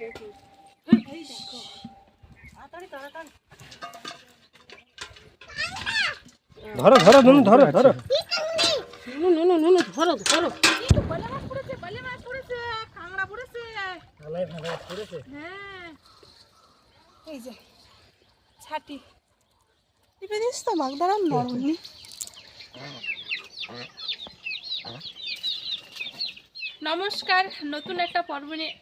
দেখি। এই দেখো তাড়াতাড়ি তাড়াতাড়ি ধরো ধরো নুনু ধরো ধরো নুনু নুনু নুনু ধরো ধরো। এই তো বালে মাছ পড়েছে, কাঁকড়া পড়েছে। ভালোই ভালো পড়েছে। হ্যাঁ এই যে ছাটি টিপে দিস তো বাগদারাম নরমনি। নমস্কার, নতুন একটা পর্ব নিয়ে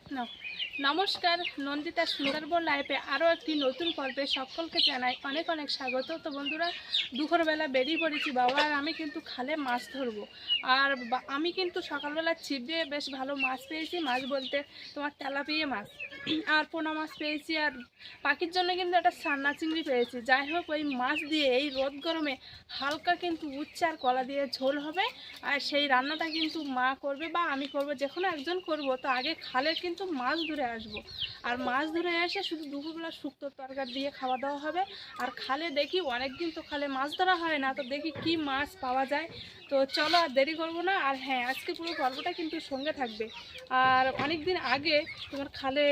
নমস্কার, নন্দিতা সুন্দরবন লাইফে আরও একটি নতুন পর্বে সকলকে জানাই অনেক অনেক স্বাগত। তো বন্ধুরা, দুপুরবেলা বেরিয়ে পড়েছি বাবা আর আমি কিন্তু খালে মাছ ধরবো। আর আমি কিন্তু সকালবেলা ছিপ দিয়ে বেশ ভালো মাছ পেয়েছি। মাছ বলতে তোমার তেলাপিয়া মাছ আর পোনা মাছ পেয়েছি, আর পাখির জন্য কিন্তু একটা সান্না চিংড়ি পেয়েছি। যাই হোক, ওই মাছ দিয়ে এই রোদ গরমে হালকা কিন্তু উচ্ছে আর কলা দিয়ে ঝোল হবে। আর সেই রান্নাটা কিন্তু মা করবে বা আমি করব, যে কোনো একজন করব। তো আগে খালে কিন্তু মাছ ধরে আসবো, আর মাছ ধরে এসে শুধু দুপুরবেলা শুক্তোর তরকারি দিয়ে খাওয়া দাওয়া হবে। আর খালে দেখি অনেক দিন তো খালে মাছ ধরা হয় না, তো দেখি কি মাছ পাওয়া যায়। তো চলো আর দেরি করবো না। আর হ্যাঁ, আজকে পুরো পর্বটা কিন্তু সঙ্গে থাকবে। আর অনেক দিন আগে তোমার খালে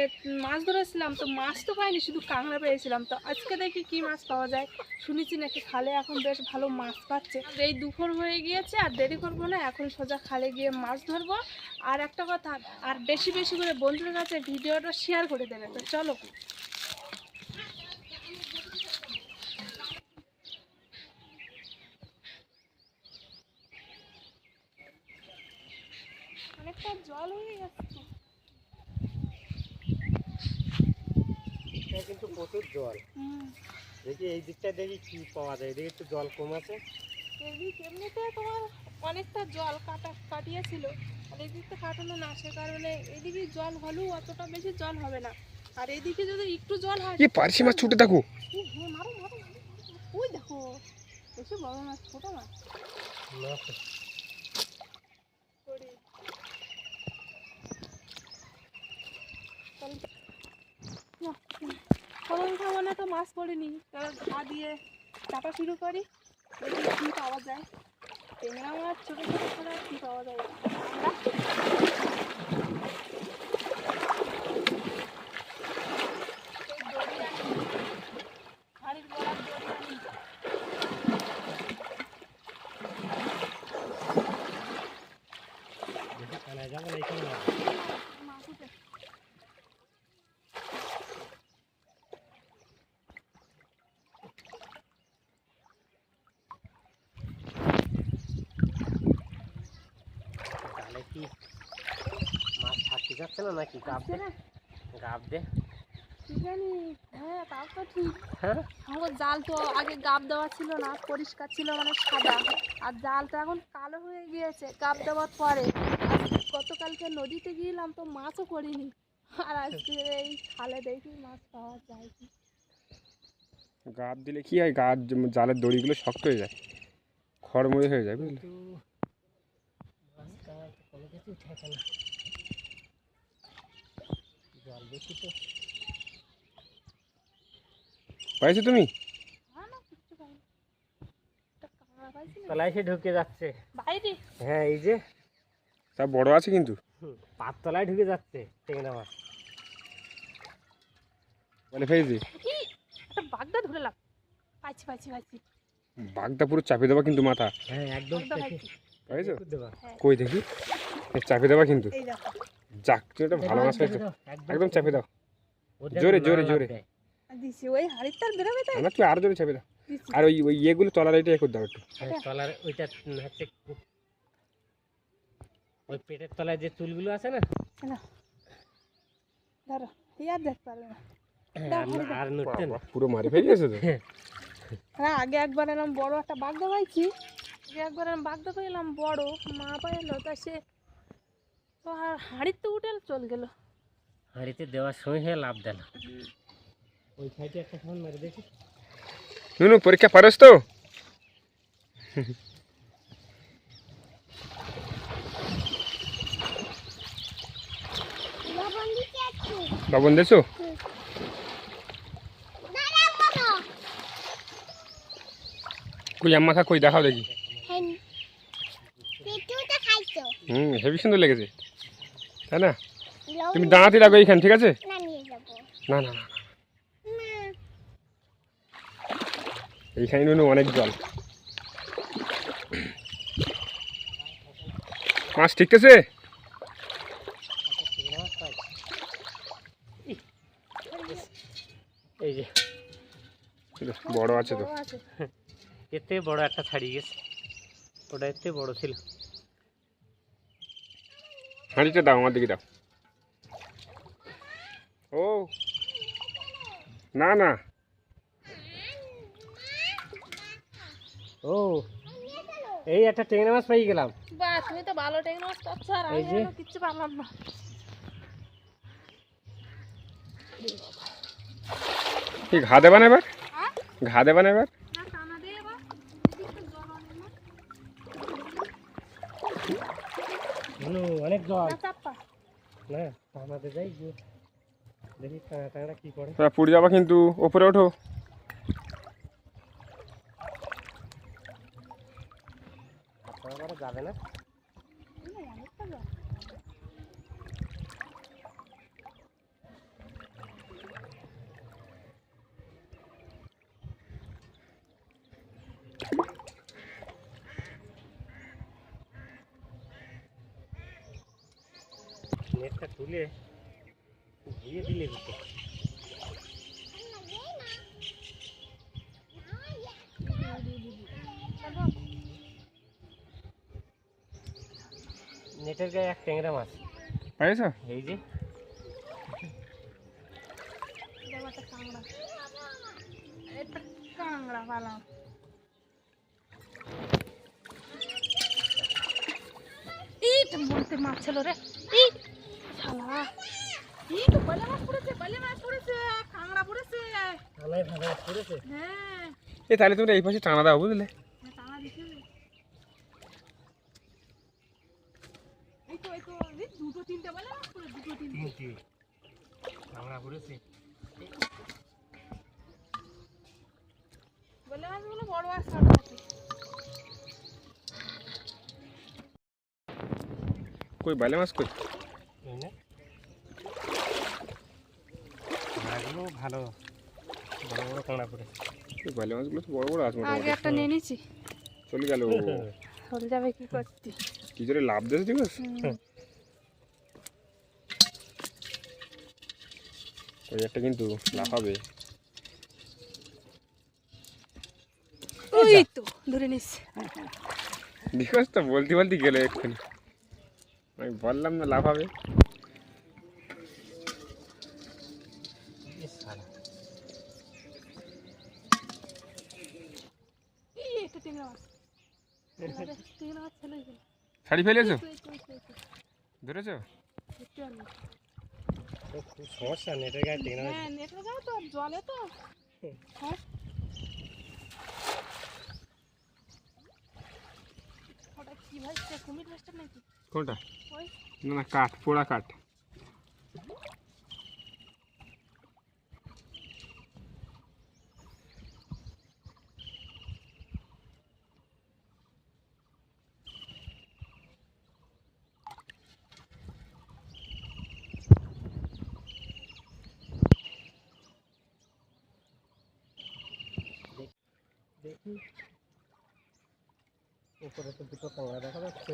মাছ ধরেছিলাম, তো মাছ তো পাইনি, শুধু কাঁকড়া পেয়েছিলাম। তো আজকে দেখি কি মাছ পাওয়া যায়। শুনেছি নাকি খালে এখন বেশ ভালো মাছ পাচ্ছে। এই দুপুর হয়ে গিয়েছে, আর দেরি করবো না, এখন সোজা খালে গিয়ে মাছ ধরবো। আর একটা কথা, আর বেশি বেশি করে বন্ধুদের কাছে ভিডিওটা শেয়ার করে দেবে। তো চলো। অনেকটা জল হয়ে গেছে কিন্তু প্রচুর জল। দেখি এই দিকটা দেখি কি পাওয়া যায়। এদিকে একটু জল কম আছে। এদিক এমনিতে তোমার অনেকটা জল কাটিয়েছিল, আর এদিকটা কাটানো না, সে কারণে এদিকে জল হলেও অতটা বেশি জল হবে না। আর এদিকে যদি একটু জল হয়, কি পারছি মাছ ছুটে থাকো। হ্যাঁ মারো মারো মারো। ওই দেখো, বেশি বড় মাছ, ছোট মাছ মানে তো মাছ পড়েনি। এবার ঘা দিয়ে চাপা শুরু করি, দেখি কি পাওয়া যায়। টেংরা মাছ ছোট ছোট ছাড়া কি পাওয়া যায়। হাড়ির গলার দড়ি আনি। যাবো না এখানে মাছ উঠে তাহলে কি মাছ থাকতে যাচ্ছে না নাকি? গাব দে গাব দে। হ্যাঁ তাও তো ঠিক। হ্যাঁ, আমার জাল তো আগে গাব দেওয়া ছিল না, পরিষ্কার ছিল, মানে সাদা। আর জালটা এখন কালো হয়ে গিয়েছে গাব দেওয়ার পরে। গতকালকে নদীতে গিয়েলাম তো মাছও করিনি, আর আজকে এই খালে দেখি মাছ পাওয়া যায় কি। গাব দিলে কি হয়, গাছ জালের দড়িগুলো শক্ত হয়ে যায়, খড়মড়ি হয়ে যায়, বুঝলে? কোনো কিছুই থাকে না, জল বেশি তো। পাইছো তুমি? না না, কিচ্ছু পাইনি। একটা কাঁকড়া পাইছি না তলায় সে ঢুকে যাচ্ছে বাইরে। হ্যাঁ, এই যে তা বড় আছে কিন্তু। পাততলায় ঢুকে যাচ্ছে টেংরা মাছ। বলে ফেলছি কি একটা বাগদা ধরলাম। পাইছি পাইছি পাইছি। বাঘটা পুরো চাপে দেবা কিন্তু মাথা। হ্যাঁ, একদম বাগদা পাইছি। পাইছো? দেবা। হ্যাঁ কই দেখি, চাপে দেবা কিন্তু। এই দেখো। যাক, তুমি একটা ভালো মাছ পেয়েছো। একদম চাপে দাও, ওদের জোরে জোরে নাড়া জোরে। লাগবে। দিছি ওই হাড়ির তার বেরোবে তাই না, তুমি আরো জোরে চাপে দাও। দিছি। আর ওই ওই ইয়েগুলো তলার এটা করে দাও একটু। হ্যাঁ, তলার ওইটা হচ্ছে ওই পেটের তলায় যে চুলগুলো আছে না, না ধরো, এই আর দেখতে পারবে না। আর নড়তে না। বাবা, পুরো মারি ফেলিয়েছো তো। হ্যাঁ, আগে একবার এরকম বড় একটা বাগদা পাইছি। আগে একবার এরকম বাগদা পাইলাম বড়, মা পাইলো, তা সে তো আর হাড়ির তো উঠে চল গেল। হাঁড়িতে দেওয়ার সময় হয়ে লাভ দেন। ওই সাইডে একটা ফোন মেরে দেখি। নুনু, পরীক্ষা পারস তো? লবণ দিয়েছো? কই আম্মা খা, কই দেখাও দেখি। হেভি সুন্দর লেগেছে, তাই না? তুমি দাঁড়াতে লাগো এইখানে, ঠিক আছে? না না না, এইখানে নুনু অনেক জল। মাছ ঠিক আছে? এই যে বড় আছে তো। বড় আছে। এতে বড় একটা ছাড়িয়ে গেছে, ওটা এতে বড় ছিল। হাঁড়িটা দাও, আমার দিকে দাও। ও না না, ও এই একটা ট্যাংরা মাছ পাই গেলাম। বাহ, তুমি তো ভালো ট্যাংরা মাছ পাচ্ছ, আর আমি এই যে। এখনো কিচ্ছু পারলাম না। কি ঘা দেবা না এবার? হ্যাঁ? ঘা দেবা না এবার? না, টানা দিয়ে এবার। এদিকটা জল অনেক না। অনেক জল না, চাপ্পা। না, আমাদের যাই গিয়ে দেখি ট্যাংরা কি করে। তোমরা পুড়ে যাবা কিন্তু, ওপরে ওঠো। আপনারা যাবে না? না, অনেকটা জল। নেটটা তুলে দিয়ে দিলে হতো। নেটের গায়ে এক ট্যাংরা মাছ। পাইছো? এই যে দেখো একটা কাঁকড়া। একটা কাঁকড়া পালাম। ইট বলতে মাছ ছিল রে। ইট শালা। ইট বলে মাছ পড়েছে, বলে মাছ পড়েছে, কাঁকড়া পড়েছে। থানায় ভালো মাছ পড়েছে। হ্যাঁ, এ তাহলে তোমরা এই পাশে টানা দাও, বুঝলে? টানা দিছে। এই তো এই দুটো তিনটে বলে মাছ পড়ে, দুটো তিনটে। তিনটি থানা পড়েছে। বলে মাছগুলো বড় আর ছোট আছে। কই বালে মাছ কই? এই না কাঁকড়াগুলো ভালো বড় বড় কাঁকড়া পড়েছে। এই বালে মাছগুলো তো বড় বড় আছে আগে মোটামুটি। একটা নিয়ে নিয়েছি, চলে গেল। চলে যাবে কি করতে। কি জোরে লাভ দিয়েছে ঠিক আছে? ওই একটা কিন্তু লাফাবে। ওই তো ধরে নিস। বিকজ তো বলতে বলতে গেলে এক্ষুনি আমি বললাম না লাফাবে। এই একটা টেংরা মাছ। টেংরা মাছ ছেলে গেল। শাড়ি ফেলেছো? এই তো, এই তো, এই তো। ধরেছো? দেখতে পারলি? খুব সমস্যা নেটের গায়ে ট্যাংরা মাছ। হ্যাঁ, নেটে যাও তো, জলে তো। হ্যাঁ। ওটা কি ভাজছে? কুমির ভাজছে নাকি? কোনটা? ওই না না, কাঠ, পোড়া কাঠ। দেখি উপরে তো দুটো কাঁকড়া দেখা যাচ্ছে।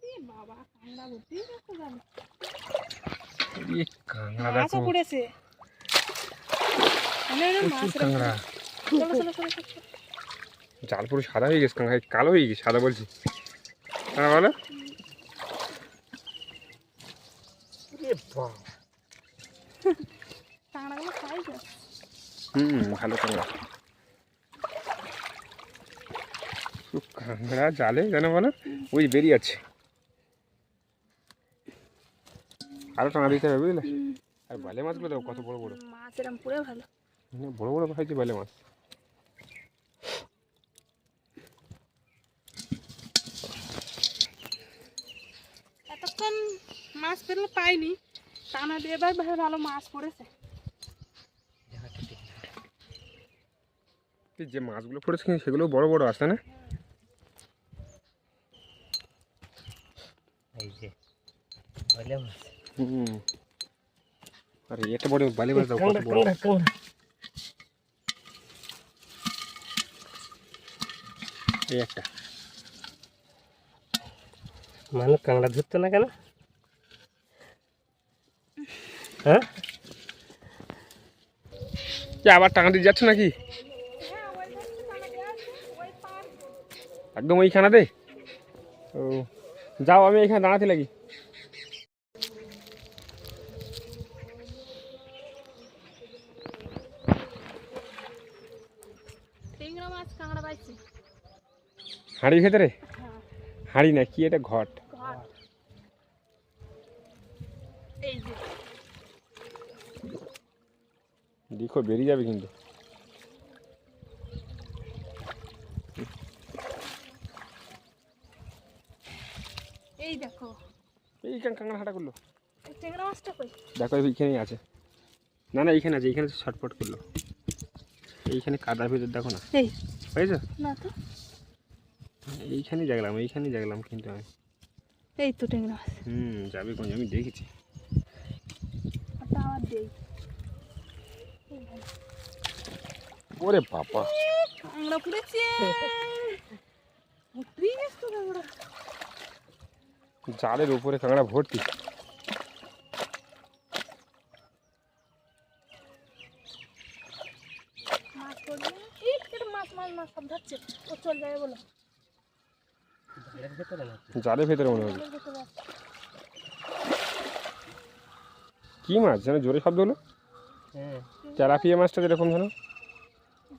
এ বাবা, কান্না ভর্তি করতে জানি। এই কাঁকড়া মাছও দেখো, পড়েছে। মাছ প্রচুর কাঁকড়া। চলো চলো চলো চলো। জাল পুরো সাদা হয়ে গেছে, কাঁকড়া কালো হয়ে গেছে, সাদা বলছি। হ্যাঁ বলো। কাঁকড়াগুলো খাইছে। ভালো কাঁকড়া। কাঁকড়া জালে জানো বলো, ওই বেরিয়ে আছে। আরো টানা দিতে হবে বুঝলে। আর বালে মাছগুলো দেখো কত বড় বড়। মাছ এরম পুরে ভালো। বড় বড় হয়েছে বালে মাছ। এতক্ষণ মাছ পেলে পাইনি, টানা দিয়ে এবার ভালো মাছ পড়েছে। যে মাছগুলো পড়েছে কিন্তু সেগুলো বড় বড় আছে না? এই যে বলে মাছ। হুম, আরে এটা বড় বালি মাছ দাও, কত কাঁকড়া বড়। কাঁকড়া কাঁকড়া। এই একটা মানুষ কাঁকড়া ধরতো না কেন? হ্যাঁ, কি আবার টাকা দিয়ে যাচ্ছ নাকি? একদম ওইখানাতে? ও যাও, আমি এখানে দাঁড়াতে লাগি। টেংরা মাছ কাঁকড়া পাইছি। হাঁড়ির ভেতরে? হ্যাঁ, হাঁড়ি না, কি এটা ঘট। ঘাট। এই যে দেখো বেরিয়ে যাবে কিন্তু। এই দেখো এইখানে কাঁকড়া হাঁটা করলো। এই টেংরা মাছটা কই? দেখো এইখানেই আছে। না না, এইখানে আছে, এইখানে ছটপট করলো। এইখানে কাদার ভিতর দেখো না, এই হয়েছে? না তো, এইখানেই জাগলাম কিন্তু আমি। এই তো টেংরা মাছ। যাবে কোন, আমি দেখেছি। ওটা আবার দেই। ওরে বাবা, কাঁকড়া পুড়েছে। উঠেই গেছে তো কাঁকড়া। জালের উপরে কাঁকড়া ভর্তি। মাছ পড়বে। এই এটা মাছ মাছ মাছ সব ধরছে। ও চল যাবে বলো। জালের ভেতরে নাকি? জালের ভেতরে মনে হলো। জলের ভেতরে আছে। কি মাছ যেন জোরে শব্দ হলো? হ্যাঁ, তেলাপিয়া মাছটা যেরকম যেন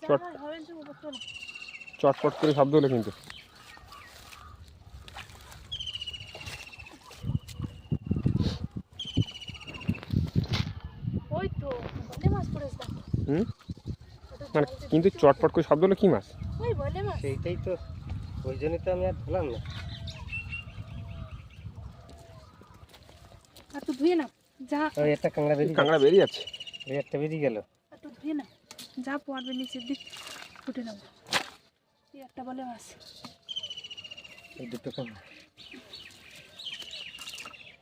যা চট। হয় হবে তো ওপর চলো। চটপট করে শব্দ হলো কিন্তু। ওই তো বলে মাছ পড়েছে দেখো। হুম, ওটা মানে জলটা কিন্তু দেখছো? চটপট করে শব্দ হলো, কি মাছ? ওই বলে মাছ। সেইটাই তো, ওই জন্যই তো আমি আর ধরলাম না। আর তো ধুয়ে নাও যা। ওই একটা কাঁকড়া বেরিয়ে কাঁকড়া বেরিয়ে যাচ্ছে। ওই একটা বেরিয়ে গেল। আর তো ধুয়ে নাও যা পড়বে নিচের দিক ফুটে নাও। এই একটা বলে মাছ। এই দুটো কাঁকড়া,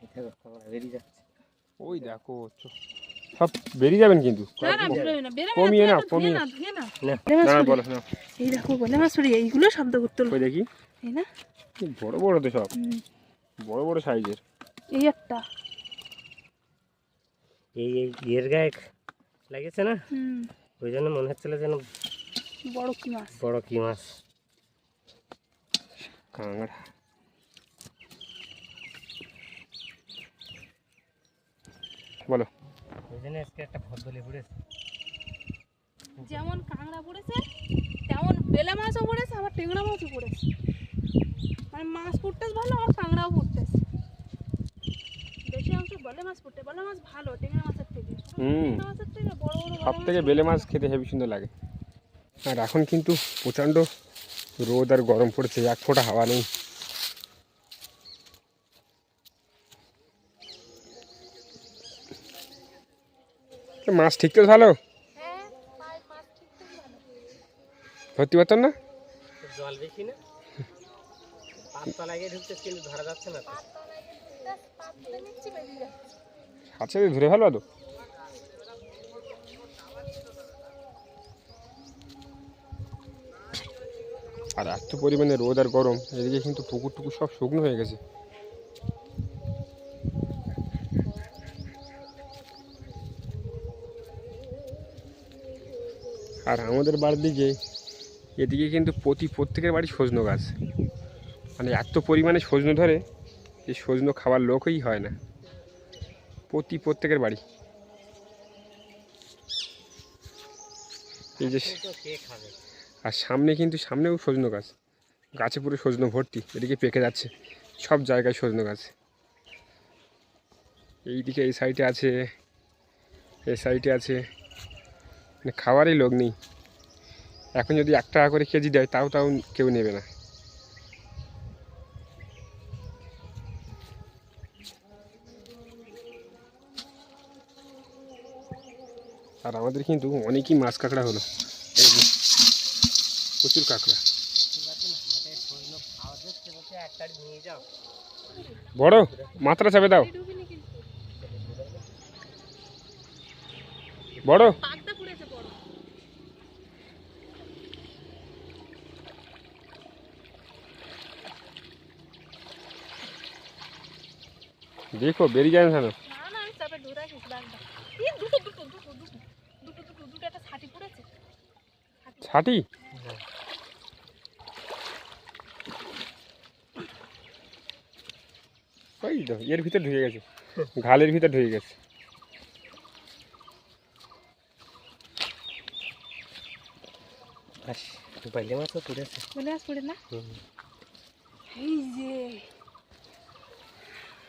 এটা কাঁকড়া বেরিয়ে যাচ্ছে। ওই দেখো সব বেরিয়ে যাবেন কিন্তু। না না বেরোবে না, বেরোবে না, কমিয়ে ধুয়ে নাও, নাও, কমিয়ে ধুয়ে নাও। নাও, ধুয়ে নাও। না, বলে মাছ না পড়ে। বলো না, এই দেখো বলে মাছ পড়ে, এইগুলো শব্দ করতে হলো। ওই দেখি। এই না কি বড় বড় তো সব, হুম, বড় বড় সাইজের। এই একটা। এই এর গায়ে লাগেছে না, হুম, ওই জন্য মনে হচ্ছিল যেন বড় কি মাছ। বড় কি মাছ। কাঁকড়া বলো। ওই জন্য আজকে একটা ভদ্রলে পড়েছে। যেমন কাঁকড়া পড়েছে তেমন বেলে মাছও পড়েছে, আবার টেংরা মাছও পড়েছে। মানে মাছ পড়তেছে ভালো, আবার কাঁকড়াও পড়তেছে। বেশি অংশ বলে মাছ পড়তে, বলে মাছ ভালো টেংরা মাছের থেকে। টেংরা মাছের থেকে বড় বড় সব থেকে বেলে মাছ খেতে হেবি সুন্দর লাগে। আর এখন কিন্তু প্রচণ্ড রোদ আর গরম পড়েছে, এক ফোঁটা হাওয়া নেই। মাছ ঠিক তো ভালো হ্যাঁ, মাছ ঠিক ভালো। ধরতে পারতাম না। জল বেশি না, পাতটা লাগিয়ে ঢুকতে কিন্তু ধরা যাচ্ছে না তো। হাতে ধরে ফেলবা তো। আর এত পরিমাণে রোদ আর গরম, এদিকে কিন্তু পুকুর টুকুর সব শুকনো হয়ে গেছে। আর আমাদের বাড়ির দিকে এদিকে কিন্তু প্রত্যেকের বাড়ি সজনো গাছ, মানে এত পরিমাণে সজনো ধরে যে সজনো খাবার লোকই হয় না, প্রত্যেকের বাড়ি। এই যে তো কে খাবে? আর সামনেও সজনো গাছ, গাছে পুরো সজনো ভর্তি। এদিকে পেকে যাচ্ছে, সব জায়গায় সজনো গাছ। এইদিকে এই সাইডে আছে, এই সাইডে আছে, মানে খাওয়ারই লোক নেই। এখন যদি 1 টাকা করে কেজি দেয় তাও কেউ নেবে না। আর আমাদের কিন্তু অনেকই মাছ কাঁকড়া হলো, এই যে প্রচুর কাঁকড়া। বড় মাত্রা চাপে দাও। ডুবি নাকি বড় বাগদা পড়েছে বড়। দেখো বেরিয়ে যায় না কেন? না না আমি চাপে ধরে রাখিস বাগদা। এই দুটো দুটো দুটো দুটো দুটো দুটো দুটো একটা ছাটি পড়েছে। ছাটি ওই তো এর ভিতর ঢুকে গেছে, ঘালের ভিতর ঢুকে গেছে। বাইলে মাছও পড়েছে। বলে আস পড়ে না এই যে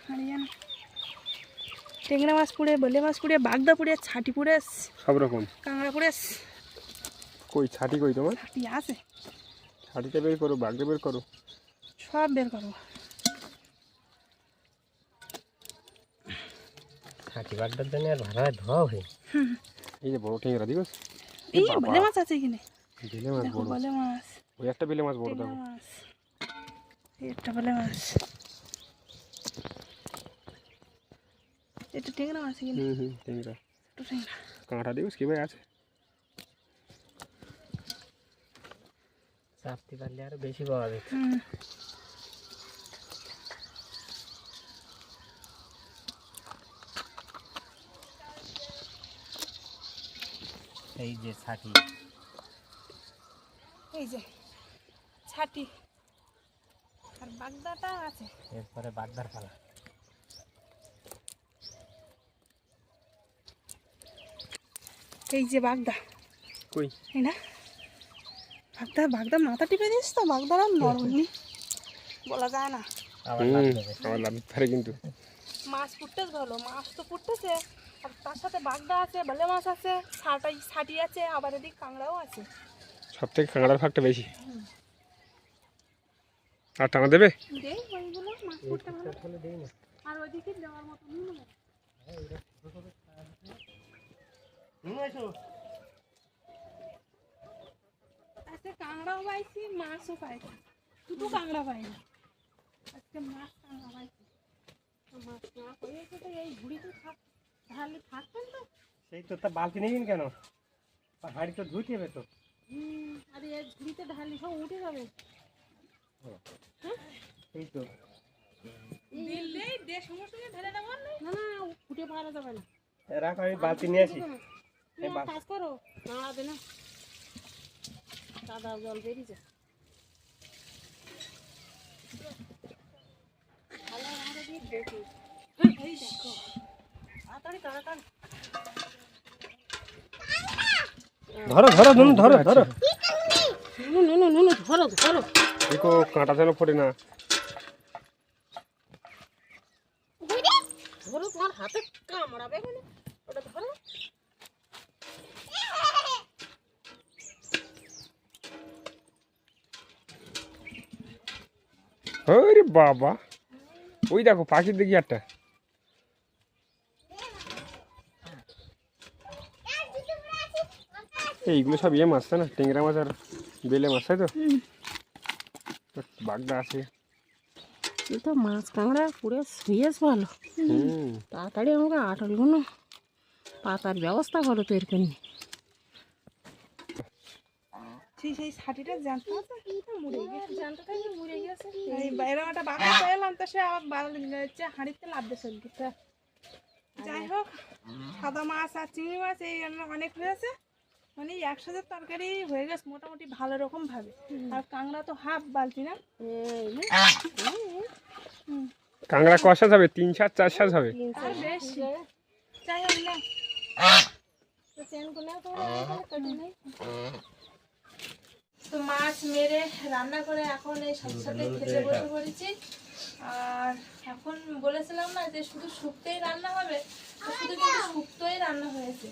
হারিয়ানা টেংরা মাছ পুড়ে, বলে মাছ পুড়ে, বাগদা পুড়ে, ছাটি পুড়ে, সব রকম। কাঁকড়া পুড়ে। কই ছাটি কই তোমার? ছাটি আছে, ছাটিটা বের করো, বাগদা বের করো। সব বের করবো। ছাটি বাগদার জন্য আর ভাড়া ধোয়া হয়ে। এই যে বড় টেংরা দিবস, এই বলে মাছ আছে এখানে, বেলে মাছ দেখো বড়। বলে মাছ, ওই একটা বেলে মাছ বড় টেংরা দেখো। মাছ, এই একটা বলে মাছ, এটা টেংরা মাছ এখানে, টেংরা। ছোট টেংরা। কাঁটা দিবস কি ভাই আছে? চাপতে পারলে আরো বেশি পাওয়া যেত। এই যে ছাটি, এই যে ছাটি আর বাগদাটা আছে। এরপরে বাগদার পালা। এই যে বাগদা, কই এই না বাগদা, বাগদা মাথা টিপে দিস তো, বাগদার আর নরমনি বলা যায় না। আবার লাভ দেবে। আমার লাভ পারে কিন্তু। মাছ ফুটতেছে ভালো, মাছ তো ফুটতেছে, আর তার সাথে বাগদা আছে, ভালে মাছ আছে, ছাটি আছে, আবার এদিকে কাঁকড়াও আছে। সব থেকে কাঁকড়ার ভাগটা বেশি। আর টানা দেবে? দেই ওইগুলো মাছ ফুটতে ভালো, তাহলে দেই না। আর ওইদিকে দেওয়ার মতো নিয়ে নেবো। আজকে কাঁকড়াও পাইছি, মাছও পাইছি, দুটো কাঁকড়া পাইনি আজকে, মাছ কাঁকড়া পাইছি। তো মাছ না পেয়েছে তো এই ঝুড়িতে ঢালি থাকবেন তো। সেই তো তা বালতি নেই কেন? হাড়ি তো ধুইতে হবে তো। আর এই ঝুড়িতে ঢালি সব উঠে যাবে। এই তো দিলেই দে সঙ্গে সঙ্গে ঢেলে দেবো না, না উঠে পারা যাবে না। রাখ, আমি বালতি নিয়ে আসি। তুমি এক কাজ করো, নাড়াবে না, দাদা জল বেরিয়ে যা। এই দেখো তাড়াতাড়ি তাড়াতাড়ি ধরো ধরো নুন, ধরো ধরো। নুনু নুনু নুনু ধরো ধরো। দেখো কাঁটা যেন ফোটে না। ধরো, তোমার হাতে কামড়াবে বলে ওটা ধরো। আরে বাবা, ওই দেখো পাখির দেখি একটা। এইগুলো সব ইয়ে মাছ তাই না? টেংরা মাছ আর বেলে মাছ, তাই তো? বাগদা আছে। তুই তো মাছ কাঁকড়া পুড়ে শুয়েছ ভালো, তাড়াতাড়ি আমাকে আটলগুলো পাতার ব্যবস্থা করো তো এরকম। সেই ছাটিটা জানতে মুড়ে গেছে, জানতে মুড়ে গেছে। এরকম একটা বাঘা পেলাম তো, সে আবার হাঁড়িতে লাভবে সবজিটা। যাই হোক, সাদা মাছ আর চিংড়ি মাছ এই অনেক হয়েছে, মানে একসাথে তরকারি হয়ে গেছে মোটামুটি ভালো রকম ভাবে। আর কাঁকড়া তো হাফ বালতি না, কাঁকড়া কষা হবে 3-4 4 হবে। আর বেশি। যাই হোক না, তো মাছ মেরে রান্না করে এখন এই সাথে সাথে খেতে বসে পড়েছি। আর এখন বলেছিলাম না যে শুধু শুক্তোই রান্না হবে, তো শুধু কিন্তু শুক্তোই রান্না হয়েছে।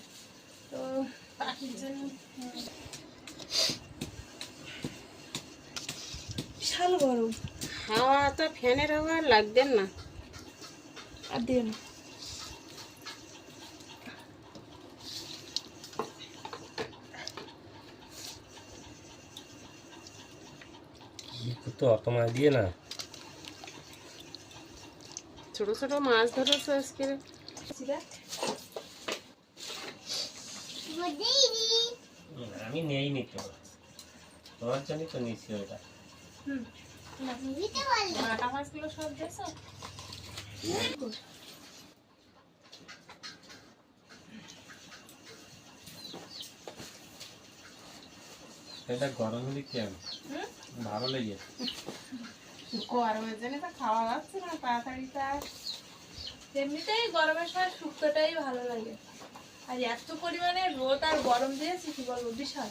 তো পাখির জন্য বিশাল গরম, হাওয়া তো ফ্যানের হাওয়া লাগবেন না, আর দিও না। তো অত মাছ দিয়ে না, ছোট ছোট মাছ ধরেছে আজকে। আমি নেই নি তো, তোমার জন্যই তো নিচ্ছি ওইটা। হুম আটা মাছগুলো সব দিয়েছো? এটা গরম হলে কেন ভালো লেগে গরমের জন্য তো খাওয়া যাচ্ছে না তাড়াতাড়ি। তার এমনিতেই গরমের সময় শুক্তোটাই ভালো লাগে। আর এত পরিমাণে রোদ আর গরম দিয়েছি কি বলবো, বিশাল।